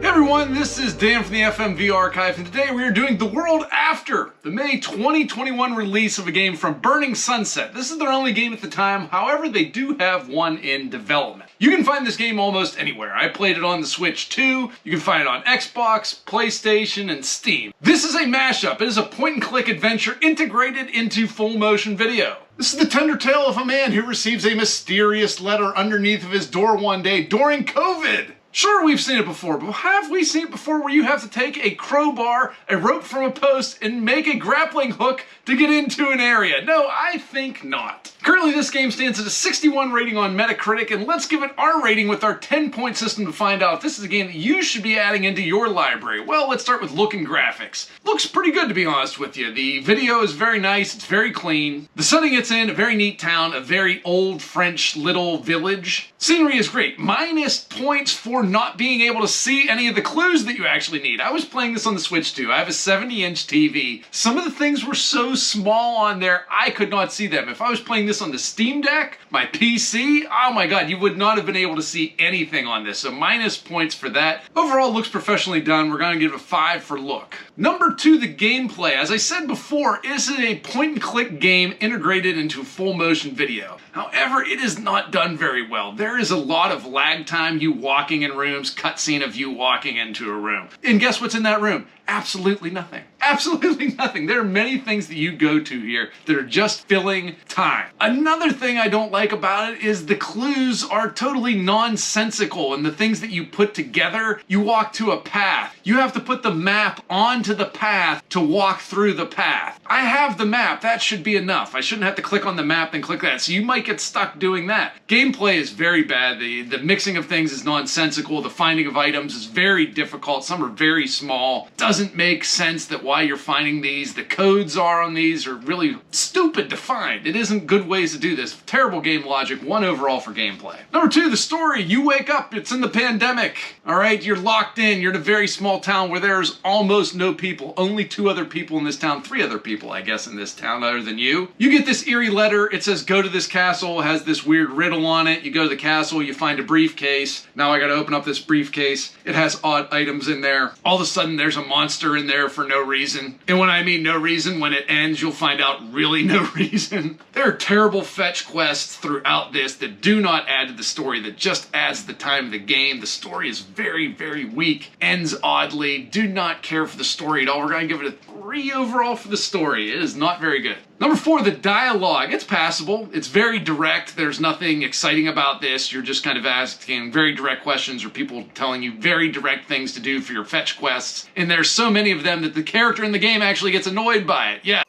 Hey everyone, this is Dan from the FMV Archive, and today we are doing The World After, the May 2021 release of a game from Burning Sunset. This is their only game at the time, however they do have one in development. You can find this game almost anywhere. I played it on the Switch too. You can find it on Xbox, PlayStation, and Steam. This is a mashup. It is a point-and-click adventure integrated into full motion video. This is the tender tale of a man who receives a mysterious letter underneath of his door one day during COVID. Sure, we've seen it before, but have we seen it before where you have to take a crowbar, a rope from a post, and make a grappling hook to get into an area? No, I think not. Currently, this game stands at a 61 rating on Metacritic, and let's give it our rating with our 10-point system to find out if this is a game that you should be adding into your library. Well, let's start with look and graphics. Looks pretty good, to be honest with you. The video is very nice, it's very clean. The setting it's in, a very neat town, a very old French little village. Scenery is great. Minus points for not being able to see any of the clues that you actually need. I was playing this on the Switch too. I have a 70-inch TV. Some of the things were so small on there, I could not see them. If I was playing this on the Steam Deck, my PC, oh my god, you would not have been able to see anything on this. So minus points for that. Overall, looks professionally done. We're going to give it a 5 for look. Number 2, the gameplay. As I said before, this is a point-and-click game integrated into full motion video. However, it is not done very well. There is a lot of lag time, you walking in rooms, cutscene of you walking into a room. And guess what's in that room? Absolutely nothing. Absolutely nothing. There are many things that you go to here that are just filling time. Another thing I don't like about it is the clues are totally nonsensical, and the things that you put together, you walk to a path. You have to put the map onto the path to walk through the path. I have the map. That should be enough. I shouldn't have to click on the map and click that. So you might get stuck doing that. Gameplay is very bad. The mixing of things is nonsensical. The finding of items is very difficult. Some are very small. Doesn't make sense that why you're finding these. The codes are on these are really stupid to find. It isn't good ways to do this. Terrible game logic. 1 overall for gameplay. Number 2, the story. You wake up. It's in the pandemic. All right, you're locked in. You're in a very small town where there's almost no people. Only 2 other people in this town. 3 other people, I guess, in this town other than you. You get this eerie letter. It says, go to this castle. It has this weird riddle on it. You go to the castle. You find a briefcase. Now I got to open up this briefcase. It has odd items in there. All of a sudden, there's a monster in there for no reason. And when I mean no reason, when it ends, you'll find out really no reason. There are terrible fetch quests throughout this that do not add to the story, that just adds to the time of the game. The story is very, very weak. Ends oddly. Do not care for the story at all. We're going to give it a 3 overall for the story. It is not very good. Number 4, the dialogue. It's passable. It's very direct. There's nothing exciting about this. You're just kind of asking very direct questions, or people telling you very direct things to do for your fetch quests. And there's so many of them that the character in the game actually gets annoyed by it. Yeah.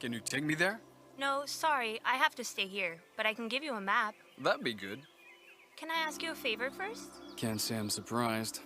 Can you take me there? No, sorry. I have to stay here, but I can give you a map. That'd be good. Can I ask you a favor first? Can't say I'm surprised.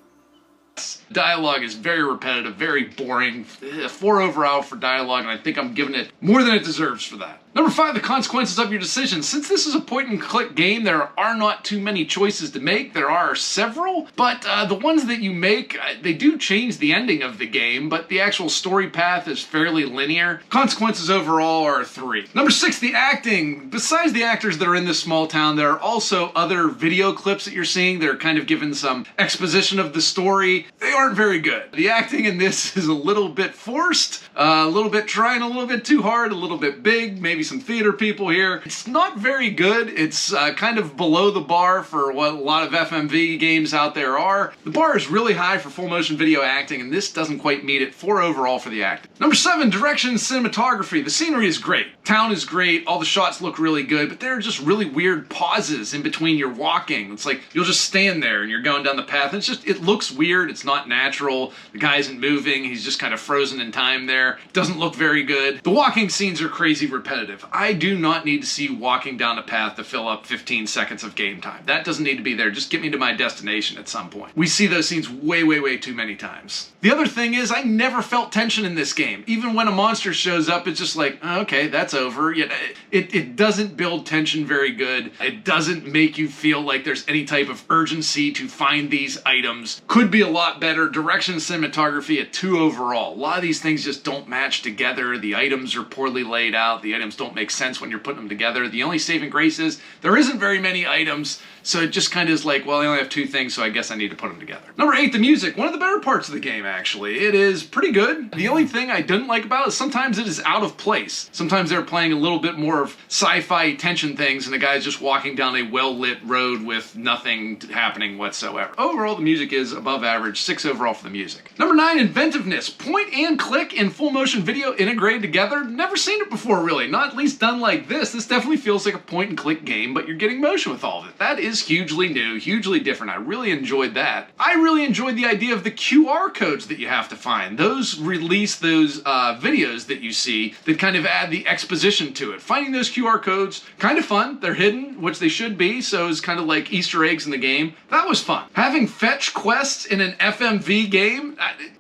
Dialogue is very repetitive, very boring. 4 overall for dialogue, and I think I'm giving it more than it deserves for that. Number 5, the consequences of your decisions. Since this is a point-and-click game, there are not too many choices to make. There are several, but the ones that you make, they do change the ending of the game, but the actual story path is fairly linear. Consequences overall are 3. Number 6, the acting. Besides the actors that are in this small town, there are also other video clips that you're seeing. They're kind of given some exposition of the story. They aren't very good. The acting in this is a little bit forced, a little bit trying a little bit too hard, a little bit big, maybe some theater people here. It's not very good. It's kind of below the bar for what a lot of FMV games out there are. The bar is really high for full motion video acting, and this doesn't quite meet it. 4 overall for the acting. Number 7, direction and cinematography. The scenery is great. Town is great. All the shots look really good, but there are just really weird pauses in between your walking. It's like you'll just stand there and you're going down the path. And it looks weird. It's not natural. The guy isn't moving. He's just kind of frozen in time there. Doesn't look very good. The walking scenes are crazy repetitive. I do not need to see you walking down a path to fill up 15 seconds of game time. That doesn't need to be there. Just get me to my destination at some point. We see those scenes way, way, way too many times. The other thing is I never felt tension in this game. Even when a monster shows up, it's just like, oh, okay, that's over. Yet it doesn't build tension very good. It doesn't make you feel like there's any type of urgency to find these items. Could be a lot better. Direction and cinematography at 2 overall. A lot of these things just don't match together. The items are poorly laid out. The items don't make sense when you're putting them together. The only saving grace is there isn't very many items, So it just kind of is like, well, I only have 2 things, so I guess I need to put them together. Number 8, the music. One of the better parts of the game, actually. It is pretty good. The only thing I didn't like about it is sometimes it is out of place. Sometimes they're playing a little bit more of sci-fi tension things, and the guy's just walking down a well-lit road with nothing happening whatsoever. Overall, the music is above average. 6 overall for the music. Number 9, inventiveness. Point and click in full motion video integrated together. Never seen it before, really. Not at least done like this. This definitely feels like a point and click game, but you're getting motion with all of it. That is hugely new, hugely different. I really enjoyed that. I really enjoyed the idea of the QR codes that you have to find. Those release those videos that you see that kind of add the exposition to it. Finding those QR codes, kind of fun. They're hidden, which they should be, so it's kind of like Easter eggs in the game. That was fun. Having fetch quests in an FMV game,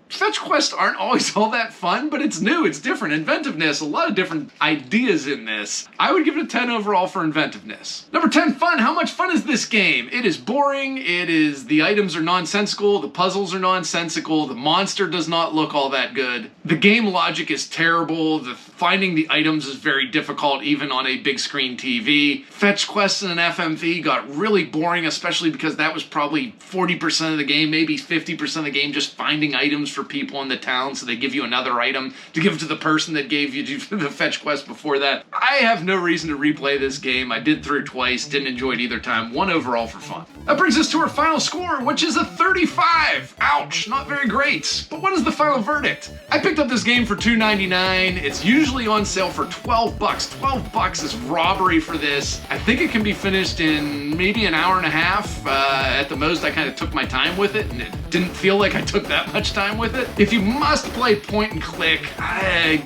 fetch quests aren't always all that fun, but it's new, it's different. Inventiveness, a lot of different ideas in this. I would give it a 10 overall for inventiveness. Number 10, fun. How much fun is this game? It is boring, the items are nonsensical, the puzzles are nonsensical, the monster does not look all that good. The game logic is terrible, finding the items is very difficult even on a big screen TV. Fetch quests in an FMV got really boring, especially because that was probably 40% of the game, maybe 50% of the game, just finding items for people in the town, so they give you another item to give to the person that gave you the fetch quest before that. I have no reason to replay this game. I did through it twice, didn't enjoy it either time. 1 overall for fun. That brings us to our final score, which is a 35. Ouch, not very great. But what is the final verdict? I picked up this game for $2.99. It's usually on sale for $12. $12 is robbery for this. I think it can be finished in maybe an hour and a half. At the most, I kind of took my time with it, and it didn't feel like I took that much time with it. If you must play point and click,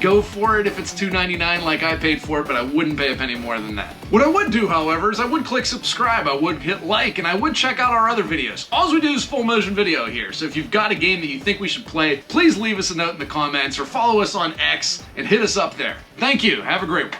go for it if it's $2.99 like I paid for it, but I wouldn't pay a penny more than that. What I would do, however, is I would click subscribe, I would hit like, and I would check out our other videos. All we do is full motion video here, so if you've got a game that you think we should play, please leave us a note in the comments or follow us on X and hit us up there. Thank you. Have a great one.